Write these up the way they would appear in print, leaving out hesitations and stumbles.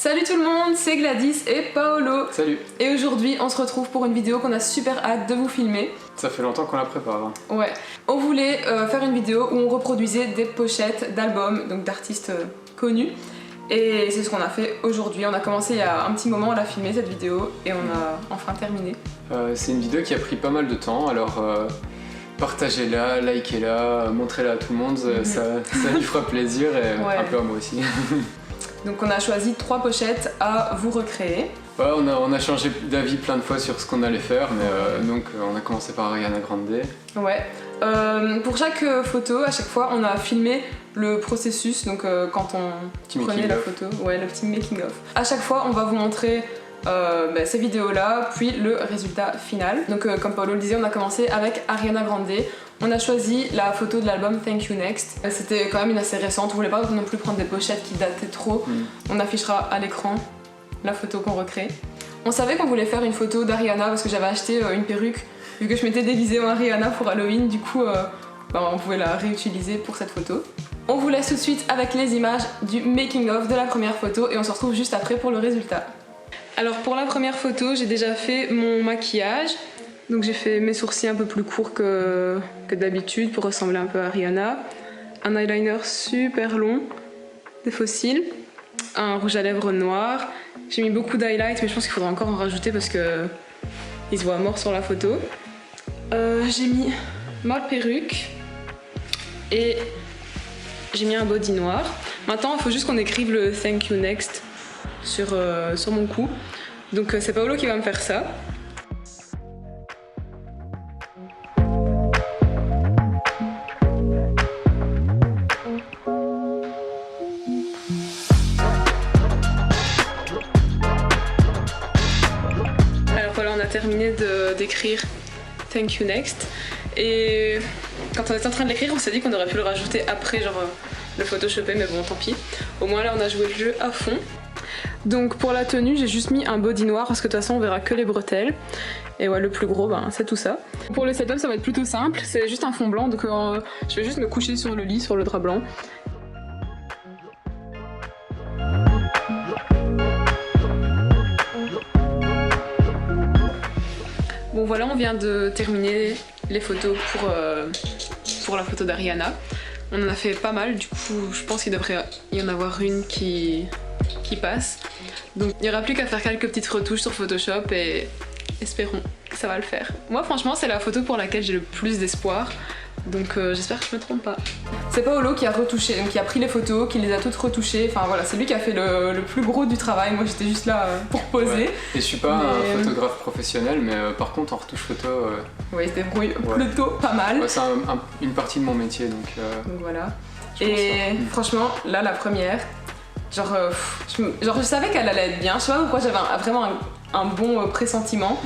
Salut tout le monde, c'est Gladys et Paolo. Salut. Et aujourd'hui on se retrouve pour une vidéo qu'on a super hâte de vous filmer. Ça fait longtemps qu'on la prépare. Hein. Ouais. On voulait faire une vidéo où on reproduisait des pochettes d'albums, donc d'artistes connus. Et c'est ce qu'on a fait aujourd'hui. On a commencé il y a un petit moment à la filmer cette vidéo et on a enfin terminé. C'est une vidéo qui a pris pas mal de temps, alors partagez-la, likez-la, montrez-la à tout le monde, ça lui fera plaisir et un peu à moi aussi. Donc on a choisi 3 pochettes à vous recréer. Ouais, on a changé d'avis plein de fois sur ce qu'on allait faire, mais donc on a commencé par Ariana Grande. Ouais. Pour chaque photo, à chaque fois, on a filmé le processus, donc quand on prenait la photo, ouais, le petit making of. À chaque fois, on va vous montrer ces vidéos-là, puis le résultat final. Donc comme Paolo le disait, on a commencé avec Ariana Grande. On a choisi la photo de l'album Thank You Next. C'était quand même une assez récente, on voulait pas non plus prendre des pochettes qui dataient trop. On affichera à l'écran la photo qu'on recrée. On savait qu'on voulait faire une photo d'Ariana parce que j'avais acheté une perruque, vu que je m'étais déguisée en Ariana pour Halloween, du coup on pouvait la réutiliser pour cette photo. On vous laisse tout de suite avec les images du making of de la première photo et on se retrouve juste après pour le résultat. Alors pour la première photo, j'ai déjà fait mon maquillage. Donc j'ai fait mes sourcils un peu plus courts que d'habitude pour ressembler un peu à Ariana. Un eyeliner super long, des faux cils, un rouge à lèvres noir. J'ai mis beaucoup d'highlight mais je pense qu'il faudra encore en rajouter parce que il se voit mort sur la photo. J'ai mis ma perruque et j'ai mis un body noir. Maintenant il faut juste qu'on écrive le Thank You Next sur mon cou. Donc c'est Paolo qui va me faire ça. Terminé d'écrire Thank You Next et quand on était en train de l'écrire on s'est dit qu'on aurait pu le rajouter après, genre le photoshopper, mais bon tant pis, au moins là on a joué le jeu à fond. Donc pour la tenue j'ai juste mis un body noir parce que de toute façon on verra que les bretelles et ouais, le plus gros c'est tout ça. Pour le setup ça va être plutôt simple, c'est juste un fond blanc donc je vais juste me coucher sur le lit, sur le drap blanc. Bon voilà, on vient de terminer les photos pour la photo d'Ariana. On en a fait pas mal, du coup je pense qu'il devrait y en avoir une qui passe. Donc il n'y aura plus qu'à faire quelques petites retouches sur Photoshop et espérons que ça va le faire. Moi franchement c'est la photo pour laquelle j'ai le plus d'espoir. Donc j'espère que je me trompe pas. C'est Paolo qui a retouché, donc qui a pris les photos, qui les a toutes retouchées. Enfin voilà, c'est lui qui a fait le plus gros du travail. Moi j'étais juste là pour poser. Ouais. Et je suis pas un photographe professionnel, mais par contre en retouche photo... Oui, il se débrouille plutôt pas mal. Ouais, c'est une partie de mon métier, donc voilà. Et franchement, là la première, genre je savais qu'elle allait être bien. Je sais pas pourquoi j'avais vraiment un bon pressentiment.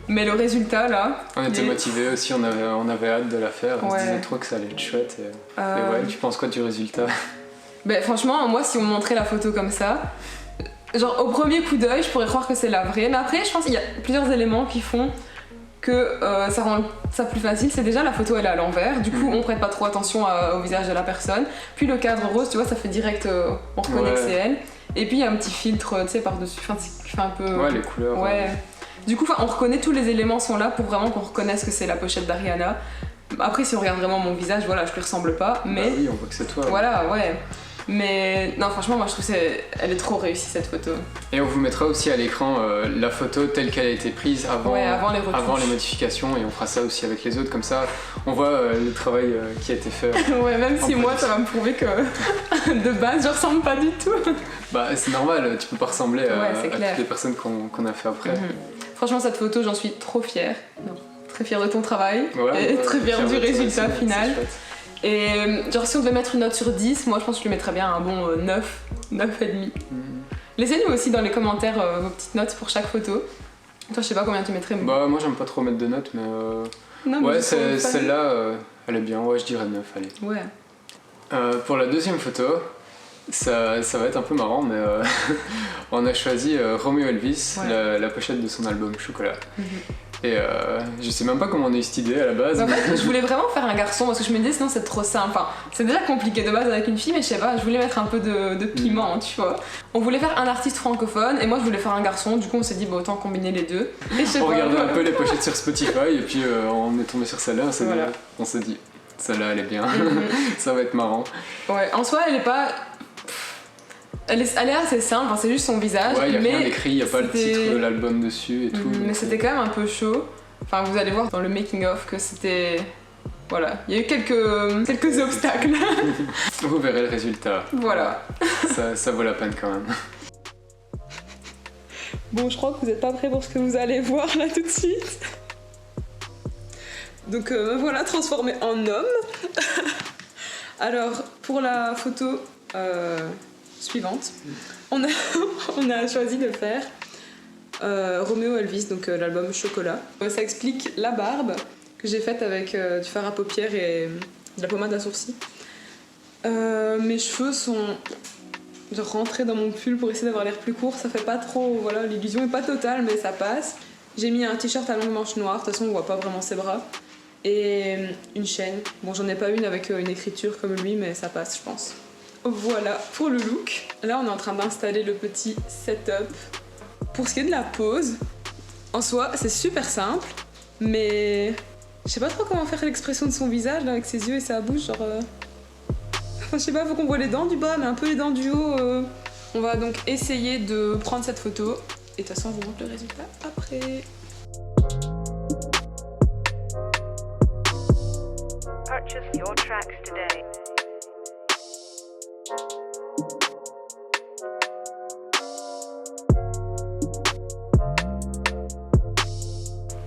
Mais le résultat là... On était motivés aussi, on avait hâte de la faire, on se disait trop que ça allait être chouette. Et ouais, tu penses quoi du résultat? Ben franchement, moi si on me montrait la photo comme ça, genre au premier coup d'œil je pourrais croire que c'est la vraie. Mais après je pense qu'il y a plusieurs éléments qui font que ça rend ça plus facile. C'est déjà la photo elle est à l'envers, du coup on prête pas trop attention au visage de la personne. Puis le cadre rose, tu vois, ça fait direct, on reconnaît que c'est elle. Et puis il y a un petit filtre, tu sais, par-dessus, qui fait un peu... Ouais, les couleurs. Ouais. Du coup, on reconnaît, tous les éléments sont là pour vraiment qu'on reconnaisse que c'est la pochette d'Ariana. Après, si on regarde vraiment mon visage, voilà, je lui ressemble pas, mais... Bah oui, on voit que c'est toi. Voilà, ouais. Mais non, franchement, moi je trouve elle est trop réussie cette photo. Et on vous mettra aussi à l'écran la photo telle qu'elle a été prise avant les modifications, et on fera ça aussi avec les autres, comme ça on voit le travail qui a été fait. Ouais, même si moi ça va me prouver que de base je ressemble pas du tout. Bah c'est normal, tu peux pas ressembler à toutes les personnes qu'on a fait après. Franchement cette photo j'en suis trop fière. Non, très fière de ton travail et très fière du résultat final. Et genre si on devait mettre une note sur 10, moi je pense que je lui mettrais bien un bon 9, 9,5. Laissez-nous aussi dans les commentaires vos petites notes pour chaque photo. Toi je sais pas combien tu mettrais. Mais... Bah moi j'aime pas trop mettre de notes, mais non, ouais, celle-là elle est bien, ouais je dirais 9, allez. Ouais. Pour la deuxième photo, ça va être un peu marrant, mais on a choisi Romeo Elvis, la pochette de son album Chocolat. Et je sais même pas comment on a eu cette idée à la base. En fait, je voulais vraiment faire un garçon parce que je me disais sinon c'est trop simple. Enfin, c'est déjà compliqué de base avec une fille, mais je sais pas, je voulais mettre un peu de piment, tu vois. On voulait faire un artiste francophone et moi je voulais faire un garçon, du coup on s'est dit, bon, autant combiner les deux. Et on regardait un peu les pochettes sur Spotify et puis on est tombé sur celle-là, on s'est dit, celle-là elle est bien, ça va être marrant. Ouais, en soi elle est pas. Elle est assez simple, c'est juste son visage. Ouais, y a rien écrit, y a pas le titre de l'album dessus et tout. Mais c'était quand même un peu chaud. Enfin, vous allez voir dans le making-of que c'était... Voilà, il y a eu quelques obstacles. Vous verrez le résultat. Voilà. Ça vaut la peine quand même. Bon, je crois que vous n'êtes pas prêts pour ce que vous allez voir là tout de suite. Donc voilà, transformé en homme. Alors, pour la photo... suivante, on a choisi de faire Roméo Elvis, donc l'album Chocolat. Ça explique la barbe que j'ai faite avec du fard à paupières et de la pommade à sourcils. Mes cheveux sont rentrés dans mon pull pour essayer d'avoir l'air plus court, ça fait pas trop, voilà, l'illusion est pas totale mais ça passe. J'ai mis un t-shirt à longue manche noire, de toute façon on voit pas vraiment ses bras, et une chaîne. Bon, j'en ai pas une avec une écriture comme lui, mais ça passe, je pense. Voilà pour le look. Là, on est en train d'installer le petit setup. Pour ce qui est de la pose, en soi, c'est super simple, mais je sais pas trop comment faire l'expression de son visage là, avec ses yeux et sa bouche, genre. Enfin, je sais pas, faut qu'on voit les dents du bas, mais un peu les dents du haut. On va donc essayer de prendre cette photo et de toute façon, on vous montre le résultat après. Purchase your tracks today.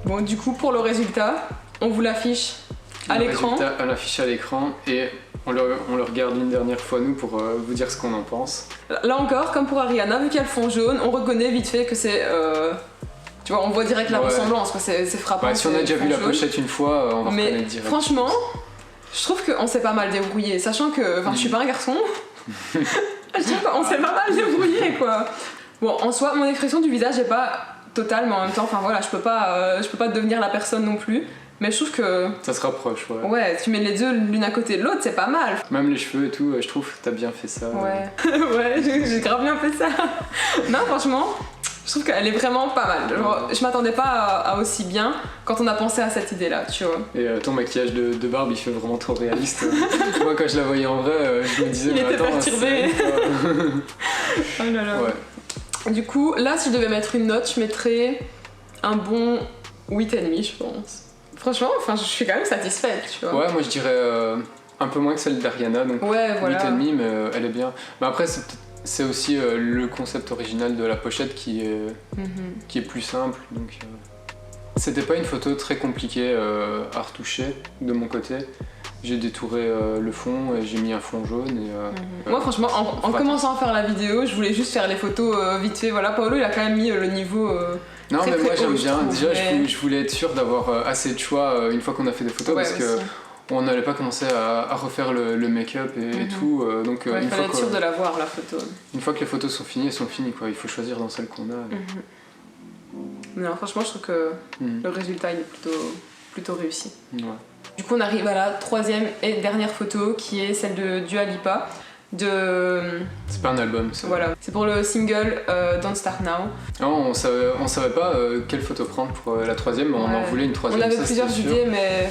Bon, du coup, pour le résultat, on vous l'affiche à l'écran. On l'affiche à l'écran et on le regarde une dernière fois, nous, pour vous dire ce qu'on en pense. Là encore, comme pour Ariana, vu qu'il y a le fond jaune, on reconnaît vite fait que c'est... tu vois, on voit direct la ressemblance, c'est frappant. Ouais, si on a déjà vu la pochette une fois, on va reconnaître direct. Franchement, je trouve qu'on s'est pas mal débrouillé, sachant que... Enfin, je suis pas un garçon. Je trouve qu'on s'est pas mal débrouillé, quoi. Bon, en soi, mon expression du visage est pas totale, mais en même temps, enfin voilà, je peux pas devenir la personne non plus. Mais je trouve que... Ça se rapproche, ouais. Ouais, tu mets les deux l'une à côté de l'autre, c'est pas mal. Même les cheveux et tout, je trouve que t'as bien fait ça. Ouais, ouais, j'ai grave bien fait ça. Non, franchement, je trouve qu'elle est vraiment pas mal. Genre, je m'attendais pas à aussi bien quand on a pensé à cette idée-là, tu vois. Et ton maquillage de barbe, il fait vraiment trop réaliste. Moi, quand je la voyais en vrai, je me disais... Il était perturbé. Oh là là. Ouais. Du coup, là, si je devais mettre une note, je mettrais un bon 8,5, je pense. Franchement, enfin, je suis quand même satisfaite, tu vois. Ouais, moi je dirais un peu moins que celle d'Ariana, donc ouais, voilà. 8,5, mais elle est bien. Mais après, c'est aussi le concept original de la pochette qui est plus simple, donc c'était pas une photo très compliquée à retoucher de mon côté. J'ai détouré le fond et j'ai mis un fond jaune. Et, moi, franchement, en commençant à faire la vidéo, je voulais juste faire les photos vite fait. Voilà, Paolo, il a quand même mis le niveau. Non, très, mais moi très j'aime haut, bien. Déjà, mais... je voulais être sûr d'avoir assez de choix une fois qu'on a fait des photos, parce que on n'allait pas commencer à refaire le make-up et tout. Donc, il fallait être sûr de la voir, la photo. Une fois que les photos sont finies, elles sont finies, quoi. Il faut choisir dans celle qu'on a. Non, franchement, je trouve que le résultat il est plutôt réussi. Ouais. Du coup, on arrive à la troisième et dernière photo qui est celle de Dua Lipa. C'est pas un album, ça. Voilà, c'est pour le single Don't Start Now. Non, on savait pas quelle photo prendre pour la troisième, mais on en voulait une troisième. On avait plusieurs idées, mais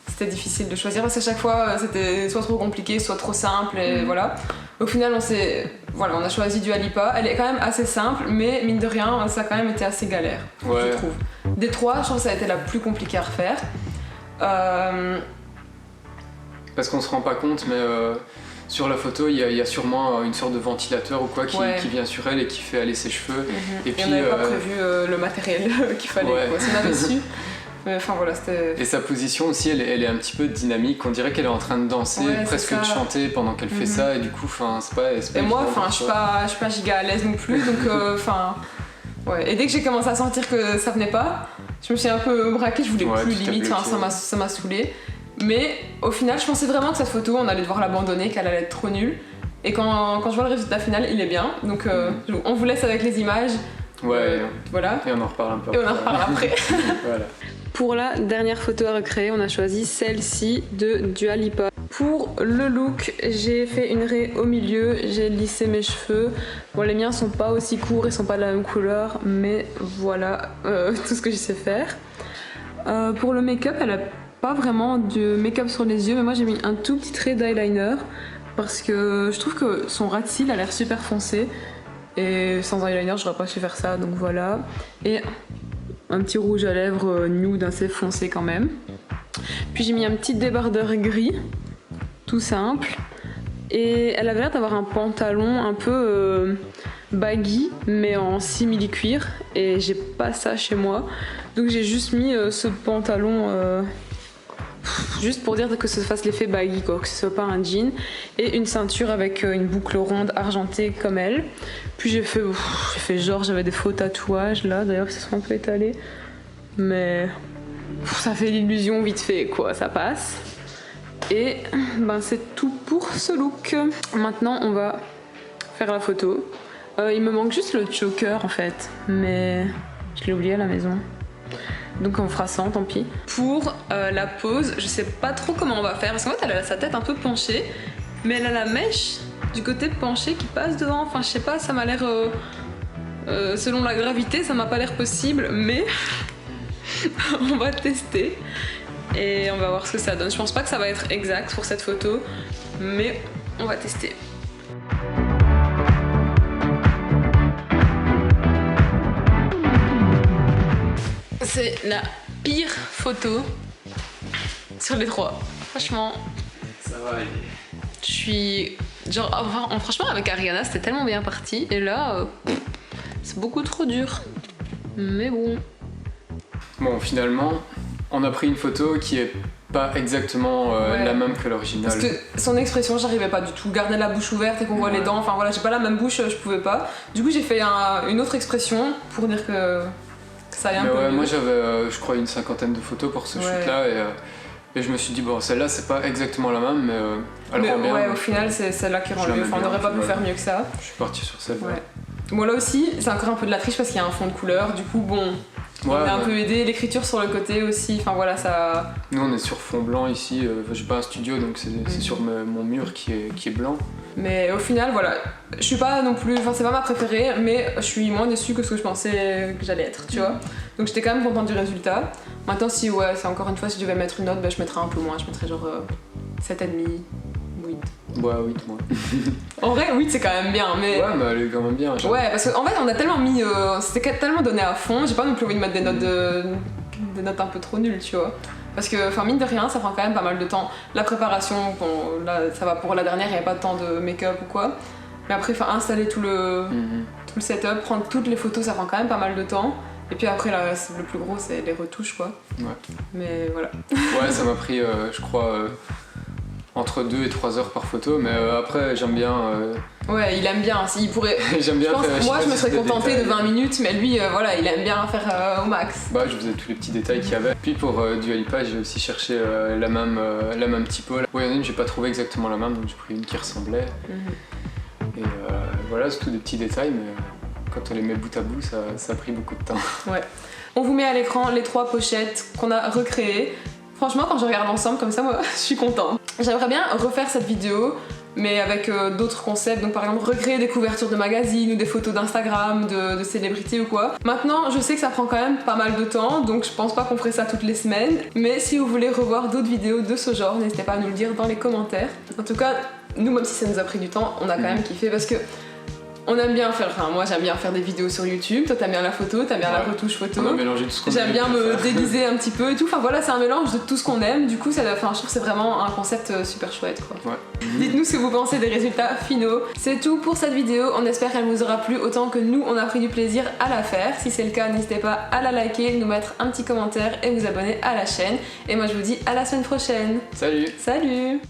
c'était difficile de choisir parce qu'à chaque fois c'était soit trop compliqué, soit trop simple, et voilà. Au final, on a choisi Dua Lipa. Elle est quand même assez simple, mais mine de rien, ça a quand même été assez galère, je trouve. Des trois, je trouve que ça a été la plus compliquée à refaire. Parce qu'on se rend pas compte, mais sur la photo, il y a sûrement une sorte de ventilateur ou quoi qui vient sur elle et qui fait aller ses cheveux. Et puis on n'avait pas prévu le matériel qu'il fallait. Si on avait su. Enfin voilà, c'était... Et sa position aussi, elle est un petit peu dynamique. On dirait qu'elle est en train de danser, presque de chanter pendant qu'elle fait ça. Et du coup, c'est pas. Et moi, je suis pas giga à l'aise non plus, donc ouais. Et dès que j'ai commencé à sentir que ça venait pas, je me suis un peu braquée, je voulais plus limite, ça m'a saoulée. Mais au final, je pensais vraiment que cette photo, on allait devoir l'abandonner, qu'elle allait être trop nulle. Et quand je vois le résultat final, il est bien. Donc on vous laisse avec les images Ouais, voilà. Et on en reparle un peu après. Et on en reparle après. Voilà. Pour la dernière photo à recréer, on a choisi celle-ci de Dua Lipa. Pour le look, j'ai fait une raie au milieu, j'ai lissé mes cheveux. Bon, les miens sont pas aussi courts, ils sont pas de la même couleur, mais voilà tout ce que je sais faire. Pour le make-up, elle a pas vraiment de make-up sur les yeux, mais moi j'ai mis un tout petit trait d'eyeliner parce que je trouve que son ras de cils a l'air super foncé et sans eyeliner j'aurais pas su faire ça, donc voilà. Et un petit rouge à lèvres nude assez foncé quand même. Puis j'ai mis un petit débardeur gris, tout simple. Et elle avait l'air d'avoir un pantalon un peu baggy, mais en simili-cuir. Et j'ai pas ça chez moi. Donc j'ai juste mis ce pantalon, juste pour dire que ça fasse l'effet baggy, quoi, que ce soit pas un jean. Et une ceinture avec une boucle ronde argentée comme elle. Puis j'ai fait genre, j'avais des faux tatouages là, d'ailleurs ils se sont un peu étalés. Mais ça fait l'illusion vite fait, quoi, ça passe. Et ben c'est tout pour ce look. Maintenant on va faire la photo. Il me manque juste le choker en fait, mais je l'ai oublié à la maison. Donc on fera ça, tant pis. Pour la pose, je sais pas trop comment on va faire, parce qu'en fait elle a sa tête un peu penchée, mais elle a la mèche du côté penché qui passe devant. Enfin je sais pas, ça m'a l'air... selon la gravité, ça m'a pas l'air possible, mais on va tester. Et on va voir ce que ça donne. Je pense pas que ça va être exact pour cette photo, mais on va tester. C'est la pire photo sur les trois. Franchement, ça va aller. Je suis... Genre, franchement, avec Ariana, c'était tellement bien parti. Et là, c'est beaucoup trop dur. Mais bon. Bon, finalement, on a pris une photo qui est pas exactement la même que l'original. Parce que son expression, j'arrivais pas du tout. Garder la bouche ouverte et qu'on voit les dents, enfin voilà, j'ai pas la même bouche, je pouvais pas. Du coup, j'ai fait une autre expression pour dire que ça allait un peu mieux. Moi j'avais, je crois, une 50aine de photos pour ce shoot-là et je me suis dit, bon, celle-là, c'est pas exactement la même, mais elle rend bien. Ouais, au final, c'est celle-là qui rend mieux. Enfin, on n'aurait pas pu faire mieux que ça. Je suis parti sur celle-là. Ouais. Bon, là aussi, c'est encore un peu de la triche parce qu'il y a un fond de couleur. Du coup, bon... on a un peu aidé, l'écriture sur le côté aussi, enfin voilà ça... Nous on est sur fond blanc ici, j'ai pas un studio donc c'est sur mon mur qui est blanc. Mais au final voilà, je suis pas non plus, enfin c'est pas ma préférée, mais je suis moins déçue que ce que je pensais que j'allais être, tu vois. Donc j'étais quand même contente du résultat. Maintenant si c'est encore une fois, si je devais mettre une note, je mettrais un peu moins, je mettrais genre 7,5, 8. Ouais, 8 moi. En vrai, 8 c'est quand même bien, mais... Ouais, mais elle est quand même bien. Genre. Ouais, parce qu'en fait on a tellement mis... c'était tellement donné à fond, j'ai pas non plus envie de mettre des notes un peu trop nulles, tu vois. Parce que, enfin mine de rien, ça prend quand même pas mal de temps. La préparation, bon là ça va pour la dernière, il n'y a pas de temps de make-up ou quoi. Mais après, installer tout le setup, prendre toutes les photos, ça prend quand même pas mal de temps. Et puis après, là, le plus gros, c'est les retouches, quoi. Ouais. Mais voilà. Ouais, ça m'a pris, je crois... entre 2 et 3 heures par photo, mais après j'aime bien... Ouais, il aime bien, il pourrait... J'aime bien faire... Moi je me serais contentée de 20 minutes, mais lui, voilà, il aime bien faire au max. Bah, je faisais tous les petits détails qu'il y avait. Puis pour Dua Lipa, j'ai aussi cherché la même typo. Bon, il y en a une, j'ai pas trouvé exactement la même, donc j'ai pris une qui ressemblait. Et voilà, c'est tout des petits détails, mais quand on les met bout à bout, ça a pris beaucoup de temps. Ouais. On vous met à l'écran les 3 pochettes qu'on a recréées. Franchement, quand je regarde l'ensemble comme ça, moi, je suis contente. J'aimerais bien refaire cette vidéo, mais avec d'autres concepts. Donc par exemple, recréer des couvertures de magazines ou des photos d'Instagram, de célébrités ou quoi. Maintenant, je sais que ça prend quand même pas mal de temps, donc je pense pas qu'on ferait ça toutes les semaines. Mais si vous voulez revoir d'autres vidéos de ce genre, n'hésitez pas à nous le dire dans les commentaires. En tout cas, nous, même si ça nous a pris du temps, on a quand même kiffé parce que on aime bien faire, enfin moi j'aime bien faire des vidéos sur YouTube, toi t'aimes bien la photo, t'aimes bien la retouche photo. On a mélangé tout ce qu'on J'aime bien me déguiser un petit peu et tout, enfin voilà, c'est un mélange de tout ce qu'on aime, du coup je trouve que c'est vraiment un concept super chouette quoi. Ouais. Dites-nous ce que vous pensez des résultats finaux. C'est tout pour cette vidéo, on espère qu'elle vous aura plu autant que nous on a pris du plaisir à la faire. Si c'est le cas, n'hésitez pas à la liker, nous mettre un petit commentaire et vous abonner à la chaîne. Et moi je vous dis à la semaine prochaine. Salut. Salut.